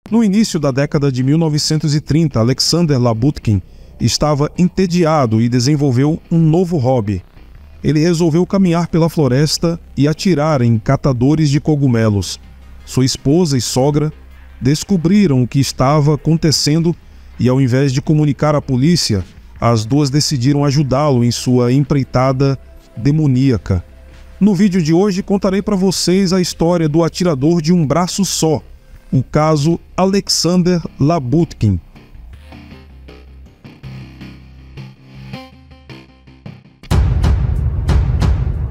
No início da década de 1930, Alexander Labutkin estava entediado e desenvolveu um novo hobby. Ele resolveu caminhar pela floresta e atirar em catadores de cogumelos. Sua esposa e sogra descobriram o que estava acontecendo e, ao invés de comunicar à polícia, as duas decidiram ajudá-lo em sua empreitada demoníaca. No vídeo de hoje contarei para vocês a história do atirador de um braço só, o caso Alexander Labutkin.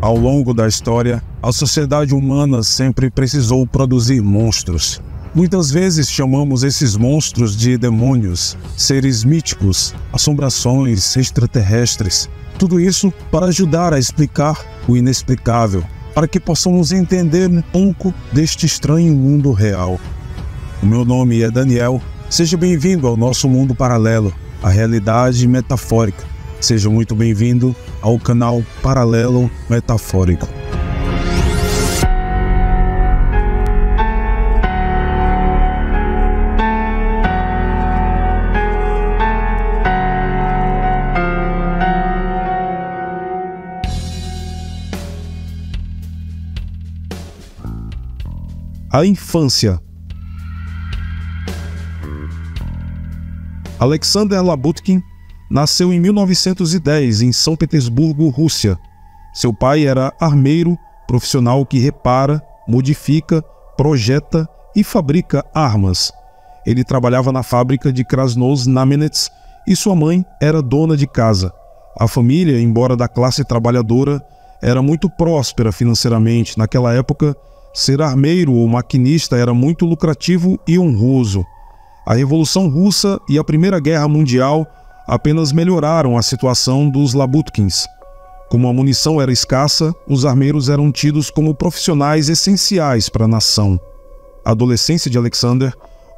Ao longo da história, a sociedade humana sempre precisou produzir monstros. Muitas vezes chamamos esses monstros de demônios, seres míticos, assombrações extraterrestres. Tudo isso para ajudar a explicar o inexplicável, para que possamos entender um pouco deste estranho mundo real. O meu nome é Daniel. Seja bem-vindo ao nosso mundo paralelo, a realidade metafórica. Seja muito bem-vindo ao canal Paralelo Metafórico. A infância. Alexander Labutkin nasceu em 1910 em São Petersburgo, Rússia. Seu pai era armeiro, profissional que repara, modifica, projeta e fabrica armas. Ele trabalhava na fábrica de Krasnoznamenets e sua mãe era dona de casa. A família, embora da classe trabalhadora, era muito próspera financeiramente. Naquela época, ser armeiro ou maquinista era muito lucrativo e honroso. A Revolução Russa e a Primeira Guerra Mundial apenas melhoraram a situação dos Labutkins. Como a munição era escassa, os armeiros eram tidos como profissionais essenciais para a nação. A adolescência de Alexander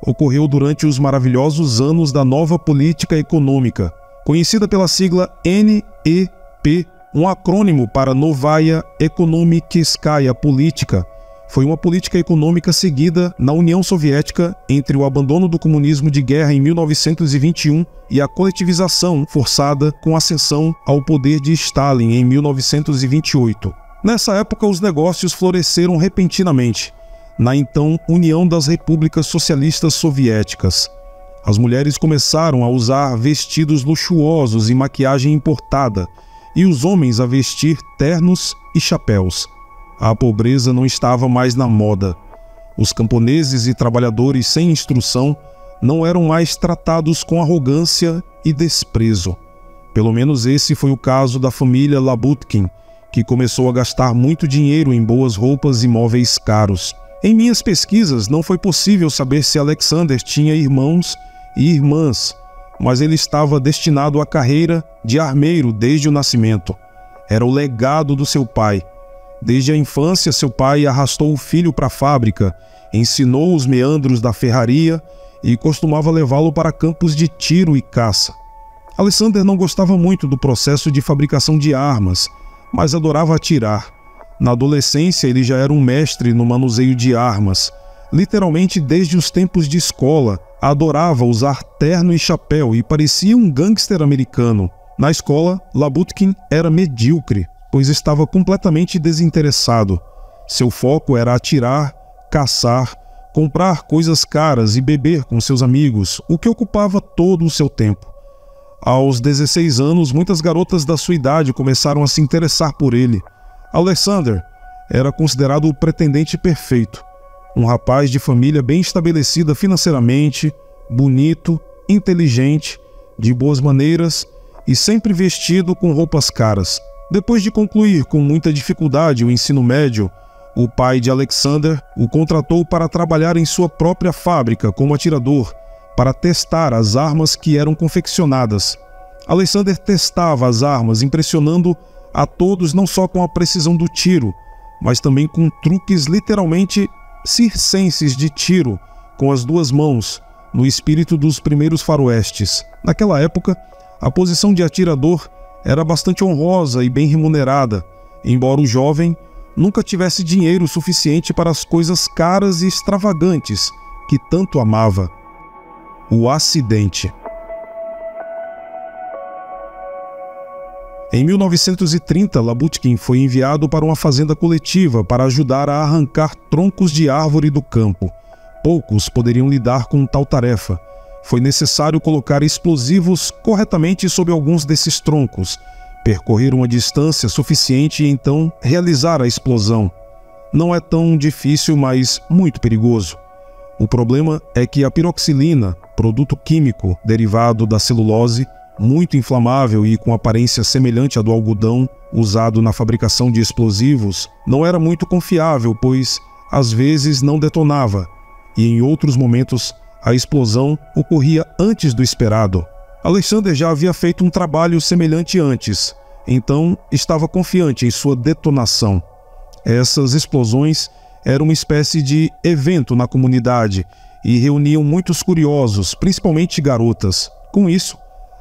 ocorreu durante os maravilhosos anos da nova política econômica, conhecida pela sigla NEP, um acrônimo para Novaya Ekonomiskaya Politika. Foi uma política econômica seguida na União Soviética entre o abandono do comunismo de guerra em 1921 e a coletivização forçada com a ascensão ao poder de Stalin em 1928. Nessa época, os negócios floresceram repentinamente, na então União das Repúblicas Socialistas Soviéticas. As mulheres começaram a usar vestidos luxuosos e maquiagem importada, e os homens a vestir ternos e chapéus. A pobreza não estava mais na moda. Os camponeses e trabalhadores sem instrução não eram mais tratados com arrogância e desprezo. Pelo menos esse foi o caso da família Labutkin, que começou a gastar muito dinheiro em boas roupas e móveis caros. Em minhas pesquisas não foi possível saber se Alexander tinha irmãos e irmãs, mas ele estava destinado à carreira de armeiro desde o nascimento. Era o legado do seu pai. Desde a infância, seu pai arrastou o filho para a fábrica, ensinou os meandros da ferraria e costumava levá-lo para campos de tiro e caça. Alexander não gostava muito do processo de fabricação de armas, mas adorava atirar. Na adolescência, ele já era um mestre no manuseio de armas. Literalmente desde os tempos de escola, adorava usar terno e chapéu e parecia um gangster americano. Na escola, Labutkin era medíocre, pois estava completamente desinteressado. Seu foco era atirar, caçar, comprar coisas caras e beber com seus amigos, o que ocupava todo o seu tempo. Aos 16 anos, muitas garotas da sua idade começaram a se interessar por ele. Alexander era considerado o pretendente perfeito. Um rapaz de família bem estabelecida financeiramente, bonito, inteligente, de boas maneiras e sempre vestido com roupas caras. Depois de concluir com muita dificuldade o ensino médio, o pai de Alexander o contratou para trabalhar em sua própria fábrica como atirador, para testar as armas que eram confeccionadas. Alexander testava as armas, impressionando a todos não só com a precisão do tiro, mas também com truques literalmente circenses de tiro, com as duas mãos, no espírito dos primeiros faroestes. Naquela época, a posição de atirador era bastante honrosa e bem remunerada, embora o jovem nunca tivesse dinheiro suficiente para as coisas caras e extravagantes que tanto amava. O acidente. Em 1930, Labutkin foi enviado para uma fazenda coletiva para ajudar a arrancar troncos de árvore do campo. Poucos poderiam lidar com tal tarefa. Foi necessário colocar explosivos corretamente sobre alguns desses troncos, percorrer uma distância suficiente e então realizar a explosão. Não é tão difícil, mas muito perigoso. O problema é que a piroxilina, produto químico derivado da celulose, muito inflamável e com aparência semelhante à do algodão usado na fabricação de explosivos, não era muito confiável, pois às vezes não detonava, e em outros momentos a explosão ocorria antes do esperado. Alexander já havia feito um trabalho semelhante antes, então estava confiante em sua detonação. Essas explosões eram uma espécie de evento na comunidade e reuniam muitos curiosos, principalmente garotas. Com isso,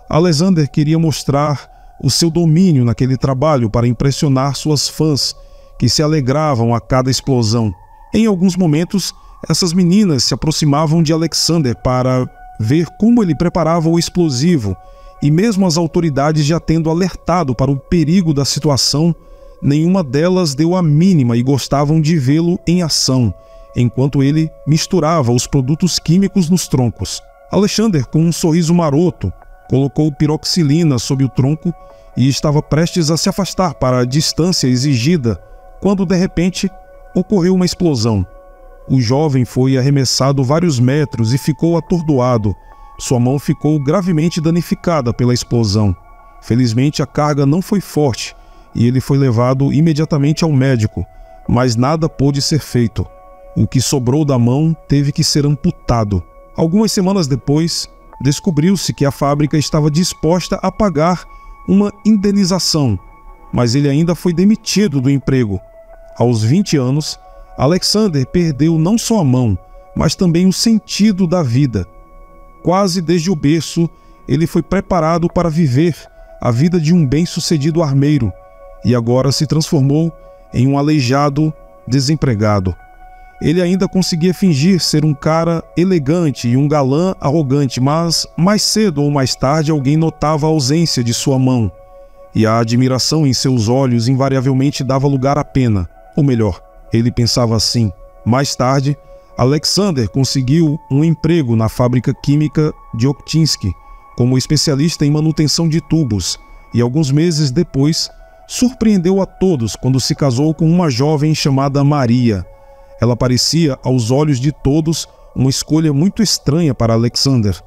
Alexander queria mostrar o seu domínio naquele trabalho para impressionar suas fãs, que se alegravam a cada explosão. Em alguns momentos, essas meninas se aproximavam de Alexander para ver como ele preparava o explosivo, e mesmo as autoridades já tendo alertado para o perigo da situação, nenhuma delas deu a mínima e gostavam de vê-lo em ação, enquanto ele misturava os produtos químicos nos troncos. Alexander, com um sorriso maroto, colocou piroxilina sob o tronco e estava prestes a se afastar para a distância exigida, quando de repente ocorreu uma explosão. O jovem foi arremessado vários metros e ficou atordoado. Sua mão ficou gravemente danificada pela explosão. Felizmente a carga não foi forte e ele foi levado imediatamente ao médico, mas nada pôde ser feito. O que sobrou da mão teve que ser amputado. Algumas semanas depois, descobriu-se que a fábrica estava disposta a pagar uma indenização, mas ele ainda foi demitido do emprego. Aos 20 anos, Alexander perdeu não só a mão, mas também o sentido da vida. Quase desde o berço, ele foi preparado para viver a vida de um bem-sucedido armeiro e agora se transformou em um aleijado desempregado. Ele ainda conseguia fingir ser um cara elegante e um galã arrogante, mas mais cedo ou mais tarde alguém notava a ausência de sua mão, e a admiração em seus olhos invariavelmente dava lugar à pena. Ou melhor, ele pensava assim. Mais tarde, Alexander conseguiu um emprego na fábrica química de Oktinsky, como especialista em manutenção de tubos, e alguns meses depois, surpreendeu a todos quando se casou com uma jovem chamada Maria. Ela parecia, aos olhos de todos, uma escolha muito estranha para Alexander.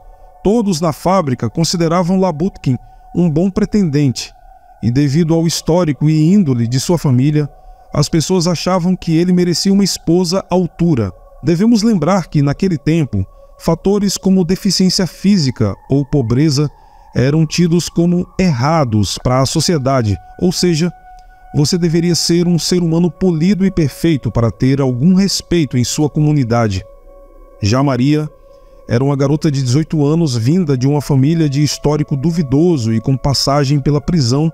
Todos na fábrica consideravam Labutkin um bom pretendente, e devido ao histórico e índole de sua família, as pessoas achavam que ele merecia uma esposa à altura. Devemos lembrar que, naquele tempo, fatores como deficiência física ou pobreza eram tidos como errados para a sociedade, ou seja, você deveria ser um ser humano polido e perfeito para ter algum respeito em sua comunidade. Já Maria era uma garota de 18 anos vinda de uma família de histórico duvidoso e com passagem pela prisão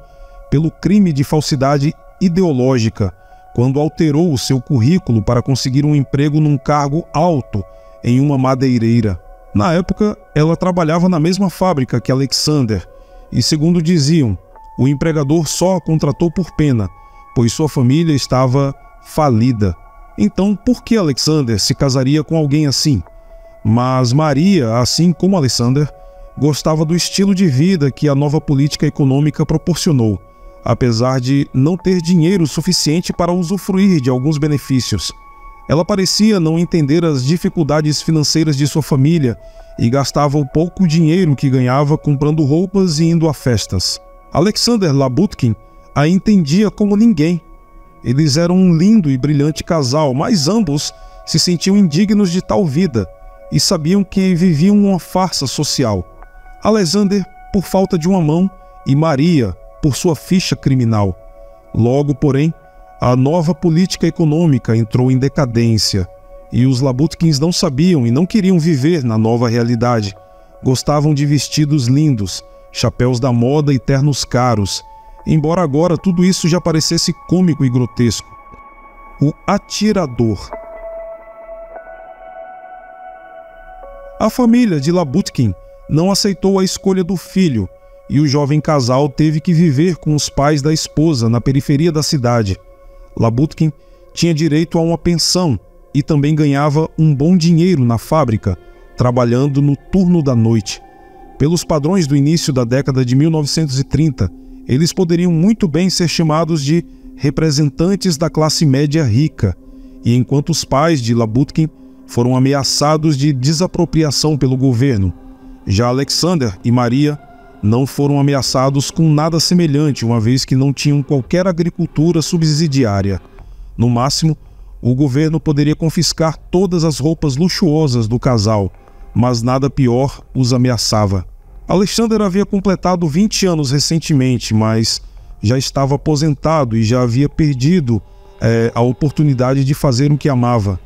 pelo crime de falsidade ideológica, quando alterou o seu currículo para conseguir um emprego num cargo alto em uma madeireira. Na época, ela trabalhava na mesma fábrica que Alexander e, segundo diziam, o empregador só a contratou por pena, pois sua família estava falida. Então, por que Alexander se casaria com alguém assim? Mas Maria, assim como Alexander, gostava do estilo de vida que a nova política econômica proporcionou, apesar de não ter dinheiro suficiente para usufruir de alguns benefícios. Ela parecia não entender as dificuldades financeiras de sua família e gastava o pouco dinheiro que ganhava comprando roupas e indo a festas. Alexander Labutkin a entendia como ninguém. Eles eram um lindo e brilhante casal, mas ambos se sentiam indignos de tal vida e sabiam que viviam uma farsa social. Alexander por falta de uma mão e Maria por sua ficha criminal. Logo, porém, a nova política econômica entrou em decadência e os Labutkins não sabiam e não queriam viver na nova realidade. Gostavam de vestidos lindos, chapéus da moda e ternos caros, embora agora tudo isso já parecesse cômico e grotesco. O atirador. A família de Labutkin não aceitou a escolha do filho e o jovem casal teve que viver com os pais da esposa na periferia da cidade. Labutkin tinha direito a uma pensão e também ganhava um bom dinheiro na fábrica, trabalhando no turno da noite. Pelos padrões do início da década de 1930, eles poderiam muito bem ser chamados de representantes da classe média rica, e enquanto os pais de Labutkin foram ameaçados de desapropriação pelo governo, já Alexander e Maria não foram ameaçados com nada semelhante, uma vez que não tinham qualquer agricultura subsidiária. No máximo, o governo poderia confiscar todas as roupas luxuosas do casal, mas nada pior os ameaçava. Alexander havia completado 20 anos recentemente, mas já estava aposentado e já havia perdido a oportunidade de fazer o que amava.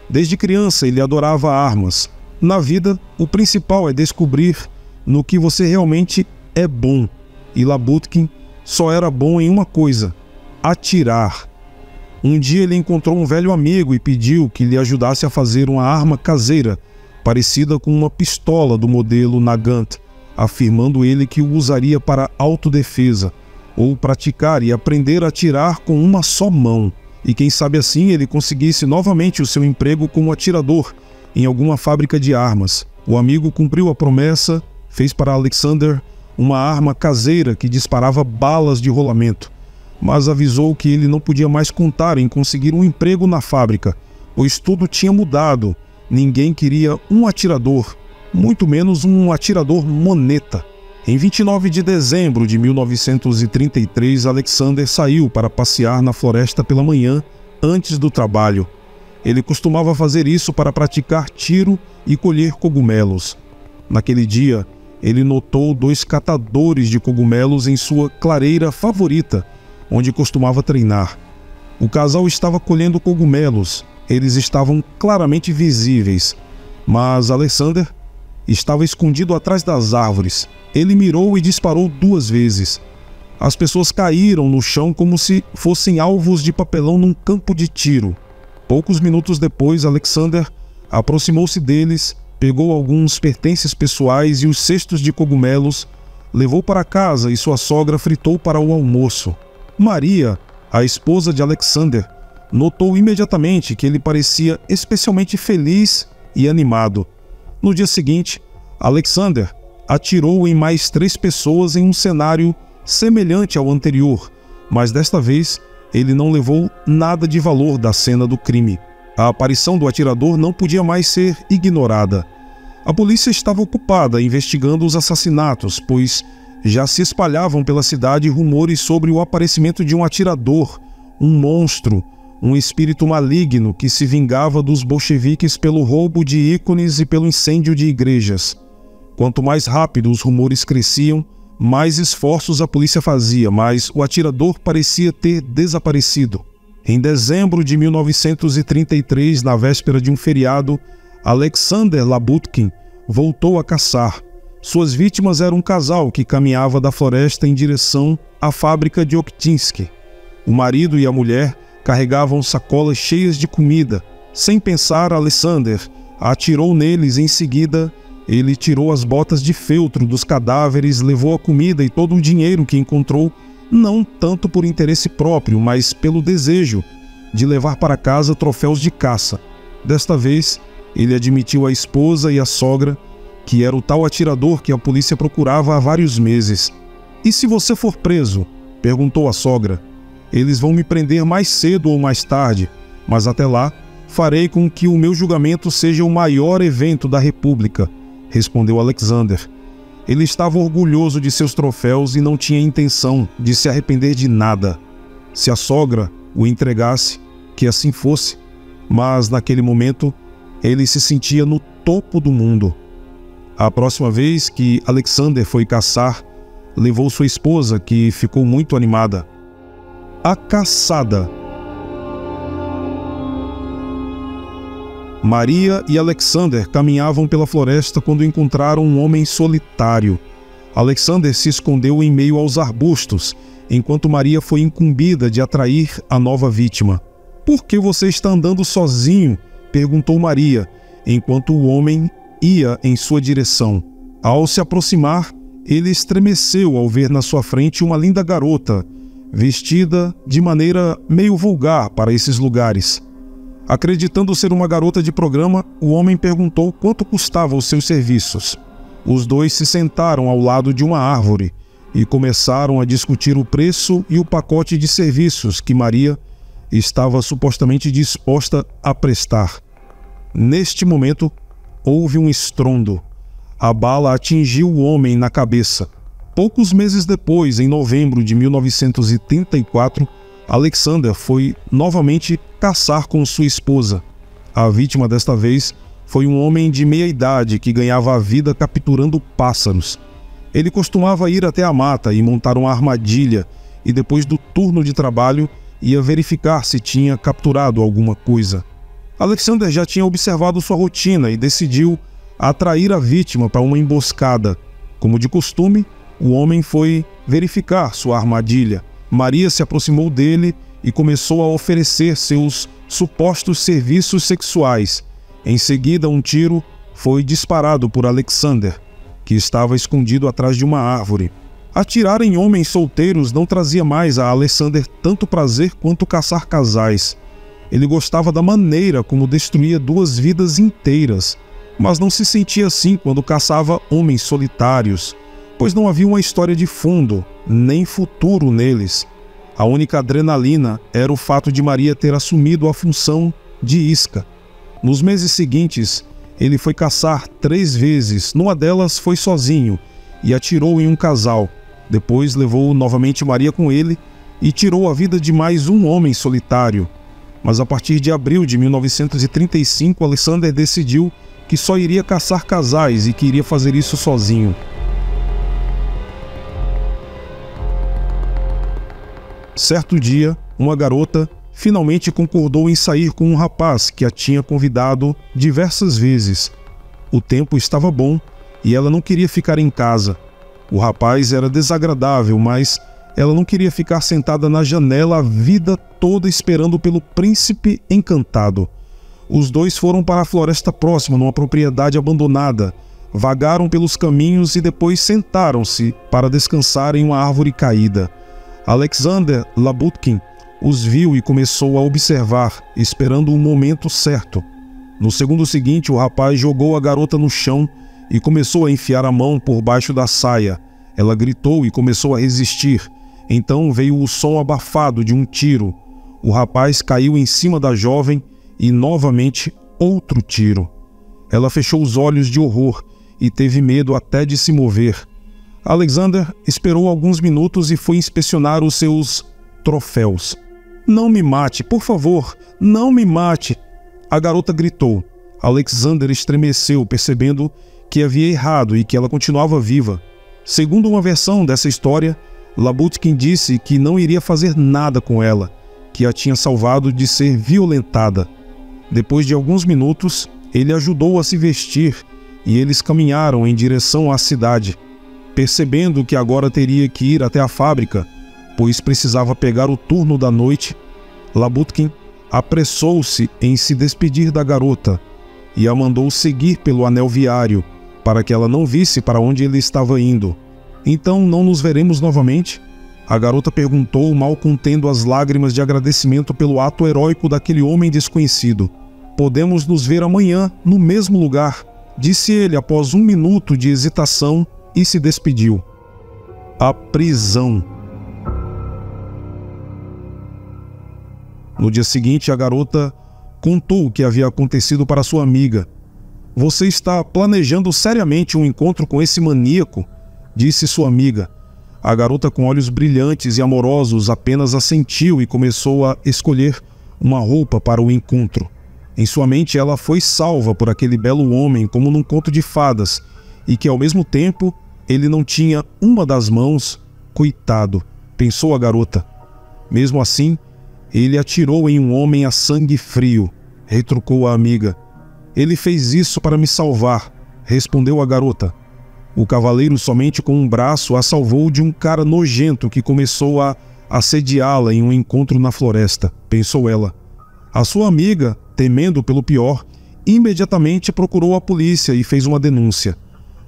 Desde criança ele adorava armas. Na vida, o principal é descobrir no que você realmente é bom. E Labutkin só era bom em uma coisa: atirar. Um dia ele encontrou um velho amigo e pediu que lhe ajudasse a fazer uma arma caseira, parecida com uma pistola do modelo Nagant, afirmando ele que o usaria para autodefesa, ou praticar e aprender a atirar com uma só mão. E quem sabe assim ele conseguisse novamente o seu emprego como atirador em alguma fábrica de armas. O amigo cumpriu a promessa, fez para Alexander uma arma caseira que disparava balas de rolamento, mas avisou que ele não podia mais contar em conseguir um emprego na fábrica, pois tudo tinha mudado. Ninguém queria um atirador, muito menos um atirador moneta. Em 29 de dezembro de 1933, Alexander saiu para passear na floresta pela manhã, antes do trabalho. Ele costumava fazer isso para praticar tiro e colher cogumelos. Naquele dia, ele notou 2 catadores de cogumelos em sua clareira favorita, onde costumava treinar. O casal estava colhendo cogumelos. Eles estavam claramente visíveis, mas Alexander estava escondido atrás das árvores. Ele mirou e disparou 2 vezes. As pessoas caíram no chão como se fossem alvos de papelão num campo de tiro. Poucos minutos depois, Alexander aproximou-se deles, pegou alguns pertences pessoais e os cestos de cogumelos, levou para casa e sua sogra fritou para o almoço. Maria, a esposa de Alexander, notou imediatamente que ele parecia especialmente feliz e animado. No dia seguinte, Alexander atirou em mais 3 pessoas em um cenário semelhante ao anterior, mas desta vez ele não levou nada de valor da cena do crime. A aparição do atirador não podia mais ser ignorada. A polícia estava ocupada investigando os assassinatos, pois já se espalhavam pela cidade rumores sobre o aparecimento de um atirador, um monstro, um espírito maligno que se vingava dos bolcheviques pelo roubo de ícones e pelo incêndio de igrejas. Quanto mais rápido os rumores cresciam, mais esforços a polícia fazia, mas o atirador parecia ter desaparecido. Em dezembro de 1933, na véspera de um feriado, Alexander Labutkin voltou a caçar. Suas vítimas eram um casal que caminhava da floresta em direção à fábrica de Oktinsk. O marido e a mulher carregavam sacolas cheias de comida. Sem pensar, Alexander atirou neles. Em seguida, ele tirou as botas de feltro dos cadáveres, levou a comida e todo o dinheiro que encontrou, não tanto por interesse próprio, mas pelo desejo de levar para casa troféus de caça. Desta vez, ele admitiu à esposa e à sogra que era o tal atirador que a polícia procurava há vários meses. "E se você for preso?", perguntou a sogra. "Eles vão me prender mais cedo ou mais tarde, mas até lá farei com que o meu julgamento seja o maior evento da República", respondeu Alexander. Ele estava orgulhoso de seus troféus e não tinha intenção de se arrepender de nada. Se a sogra o entregasse, que assim fosse, mas naquele momento ele se sentia no topo do mundo. A próxima vez que Alexander foi caçar, levou sua esposa, que ficou muito animada. A caçada. Maria e Alexander caminhavam pela floresta quando encontraram um homem solitário. Alexander se escondeu em meio aos arbustos, enquanto Maria foi incumbida de atrair a nova vítima. "Por que você está andando sozinho?", perguntou Maria, enquanto o homem ia em sua direção. Ao se aproximar, ele estremeceu ao ver na sua frente uma linda garota, vestida de maneira meio vulgar para esses lugares. Acreditando ser uma garota de programa, o homem perguntou quanto custavam os seus serviços. Os dois se sentaram ao lado de uma árvore e começaram a discutir o preço e o pacote de serviços que Maria estava supostamente disposta a prestar. Neste momento, houve um estrondo. A bala atingiu o homem na cabeça. Poucos meses depois, em novembro de 1934, Alexander foi novamente caçar com sua esposa. A vítima desta vez foi um homem de meia idade que ganhava a vida capturando pássaros. Ele costumava ir até a mata e montar uma armadilha e depois do turno de trabalho ia verificar se tinha capturado alguma coisa. Alexander já tinha observado sua rotina e decidiu atrair a vítima para uma emboscada. Como de costume, o homem foi verificar sua armadilha. Maria se aproximou dele e começou a oferecer seus supostos serviços sexuais. Em seguida, um tiro foi disparado por Alexander, que estava escondido atrás de uma árvore. Atirar em homens solteiros não trazia mais a Alexander tanto prazer quanto caçar casais. Ele gostava da maneira como destruía duas vidas inteiras, mas não se sentia assim quando caçava homens solitários, pois não havia uma história de fundo, nem futuro neles. A única adrenalina era o fato de Maria ter assumido a função de isca. Nos meses seguintes, ele foi caçar 3 vezes, numa delas foi sozinho, e atirou em um casal. Depois levou novamente Maria com ele e tirou a vida de mais um homem solitário. Mas a partir de abril de 1935, Alexander decidiu que só iria caçar casais e que iria fazer isso sozinho. Certo dia, uma garota finalmente concordou em sair com um rapaz que a tinha convidado diversas vezes. O tempo estava bom e ela não queria ficar em casa. O rapaz era desagradável, mas ela não queria ficar sentada na janela a vida toda esperando pelo príncipe encantado. Os dois foram para a floresta próxima, numa propriedade abandonada, vagaram pelos caminhos e depois sentaram-se para descansar em uma árvore caída. Alexander Labutkin os viu e começou a observar, esperando o momento certo. No segundo seguinte, o rapaz jogou a garota no chão e começou a enfiar a mão por baixo da saia. Ela gritou e começou a resistir. Então veio o som abafado de um tiro. O rapaz caiu em cima da jovem e novamente outro tiro. Ela fechou os olhos de horror e teve medo até de se mover. Alexander esperou alguns minutos e foi inspecionar os seus troféus. "Não me mate, por favor, não me mate!" A garota gritou. Alexander estremeceu, percebendo que havia errado e que ela continuava viva. Segundo uma versão dessa história, Labutkin disse que não iria fazer nada com ela, que a tinha salvado de ser violentada. Depois de alguns minutos, ele ajudou a se vestir e eles caminharam em direção à cidade. Percebendo que agora teria que ir até a fábrica, pois precisava pegar o turno da noite, Labutkin apressou-se em se despedir da garota e a mandou seguir pelo anel viário para que ela não visse para onde ele estava indo. "Então não nos veremos novamente?" A garota perguntou, mal contendo as lágrimas de agradecimento pelo ato heróico daquele homem desconhecido. "Podemos nos ver amanhã, no mesmo lugar", disse ele após 1 minuto de hesitação e se despediu. A prisão. No dia seguinte, a garota contou o que havia acontecido para sua amiga. "Você está planejando seriamente um encontro com esse maníaco?", disse sua amiga. A garota, com olhos brilhantes e amorosos, apenas assentiu e começou a escolher uma roupa para o encontro. Em sua mente, ela foi salva por aquele belo homem como num conto de fadas, e que ao mesmo tempo ele não tinha uma das mãos. "Coitado", pensou a garota. Mesmo assim, ele atirou em um homem a sangue frio, retrucou a amiga. "Ele fez isso para me salvar", respondeu a garota. O cavaleiro somente com um braço a salvou de um cara nojento que começou a assediá-la em um encontro na floresta, pensou ela. A sua amiga, temendo pelo pior, imediatamente procurou a polícia e fez uma denúncia.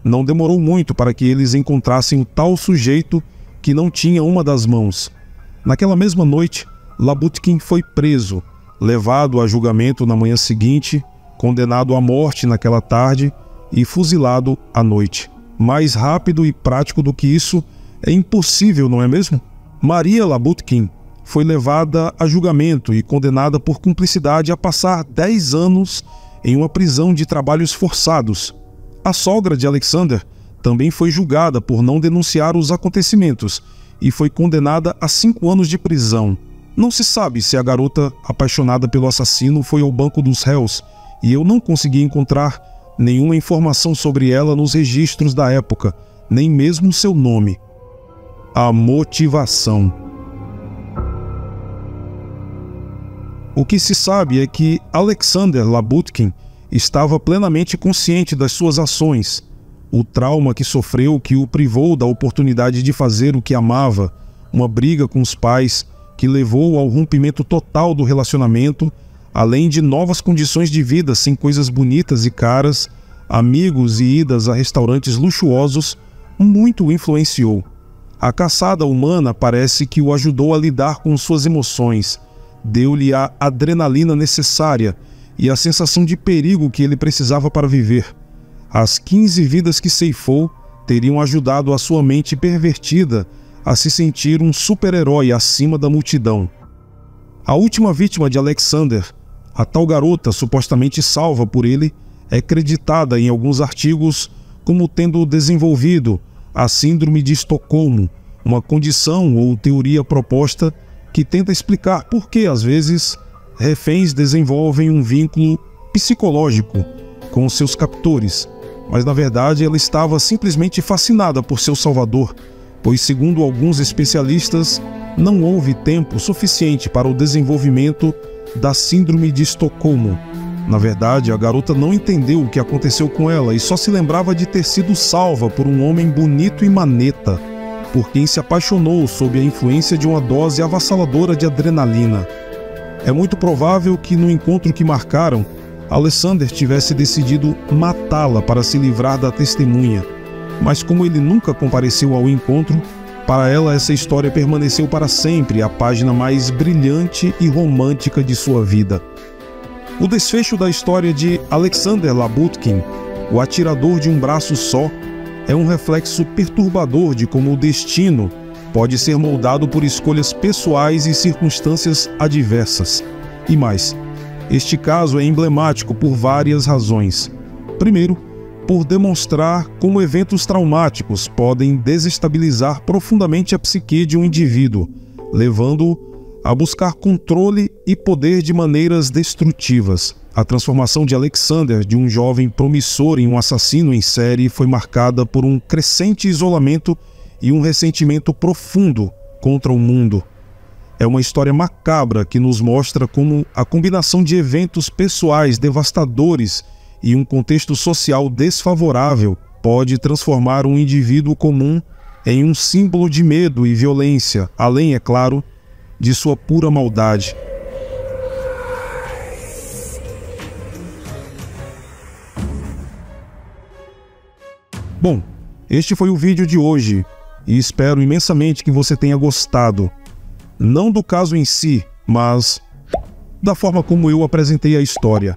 Não demorou muito para que eles encontrassem o tal sujeito que não tinha uma das mãos. Naquela mesma noite, Labutkin foi preso, levado a julgamento na manhã seguinte, condenado à morte naquela tarde e fuzilado à noite. Mais rápido e prático do que isso é impossível, não é mesmo? Maria Labutkin foi levada a julgamento e condenada por cumplicidade a passar 10 anos em uma prisão de trabalhos forçados. A sogra de Alexander também foi julgada por não denunciar os acontecimentos e foi condenada a 5 anos de prisão. Não se sabe se a garota apaixonada pelo assassino foi ao banco dos réus, e eu não consegui encontrar nenhuma informação sobre ela nos registros da época, nem mesmo seu nome. A motivação. O que se sabe é que Alexander Labutkin estava plenamente consciente das suas ações. O trauma que sofreu que o privou da oportunidade de fazer o que amava, uma briga com os pais que levou ao rompimento total do relacionamento, além de novas condições de vida sem coisas bonitas e caras, amigos e idas a restaurantes luxuosos, muito o influenciou. A caçada humana parece que o ajudou a lidar com suas emoções, deu-lhe a adrenalina necessária e a sensação de perigo que ele precisava para viver. As 15 vidas que ceifou teriam ajudado a sua mente pervertida a se sentir um super-herói acima da multidão. A última vítima de Alexander, a tal garota supostamente salva por ele, é creditada em alguns artigos como tendo desenvolvido a Síndrome de Estocolmo, uma condição ou teoria proposta que tenta explicar por que, às vezes, reféns desenvolvem um vínculo psicológico com seus captores, mas na verdade ela estava simplesmente fascinada por seu salvador, pois, segundo alguns especialistas, não houve tempo suficiente para o desenvolvimento da Síndrome de Estocolmo. Na verdade, a garota não entendeu o que aconteceu com ela e só se lembrava de ter sido salva por um homem bonito e maneta, por quem se apaixonou sob a influência de uma dose avassaladora de adrenalina. É muito provável que no encontro que marcaram, Alexander tivesse decidido matá-la para se livrar da testemunha, mas como ele nunca compareceu ao encontro, para ela essa história permaneceu para sempre a página mais brilhante e romântica de sua vida. O desfecho da história de Alexander Labutkin, o atirador de um braço só, é um reflexo perturbador de como o destino pode ser moldado por escolhas pessoais e circunstâncias adversas. E mais, este caso é emblemático por várias razões. Primeiro, por demonstrar como eventos traumáticos podem desestabilizar profundamente a psique de um indivíduo, levando-o a buscar controle e poder de maneiras destrutivas. A transformação de Alexander de um jovem promissor em um assassino em série foi marcada por um crescente isolamento e um ressentimento profundo contra o mundo. É uma história macabra que nos mostra como a combinação de eventos pessoais devastadores e um contexto social desfavorável pode transformar um indivíduo comum em um símbolo de medo e violência, além, é claro, de sua pura maldade. Bom, este foi o vídeo de hoje e espero imensamente que você tenha gostado. Não do caso em si, mas da forma como eu apresentei a história.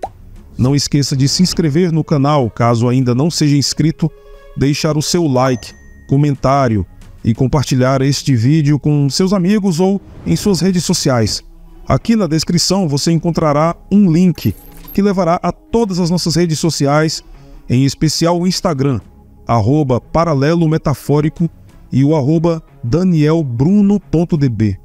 Não esqueça de se inscrever no canal caso ainda não seja inscrito, deixar o seu like, comentário e compartilhar este vídeo com seus amigos ou em suas redes sociais. Aqui na descrição você encontrará um link que levará a todas as nossas redes sociais, em especial o Instagram, @paralelometafórico e o @danielbruno.db.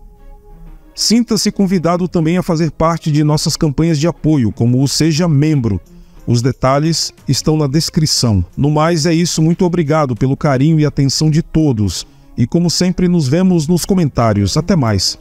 Sinta-se convidado também a fazer parte de nossas campanhas de apoio, como o Seja Membro. Os detalhes estão na descrição. No mais é isso, muito obrigado pelo carinho e atenção de todos. E como sempre nos vemos nos comentários. Até mais!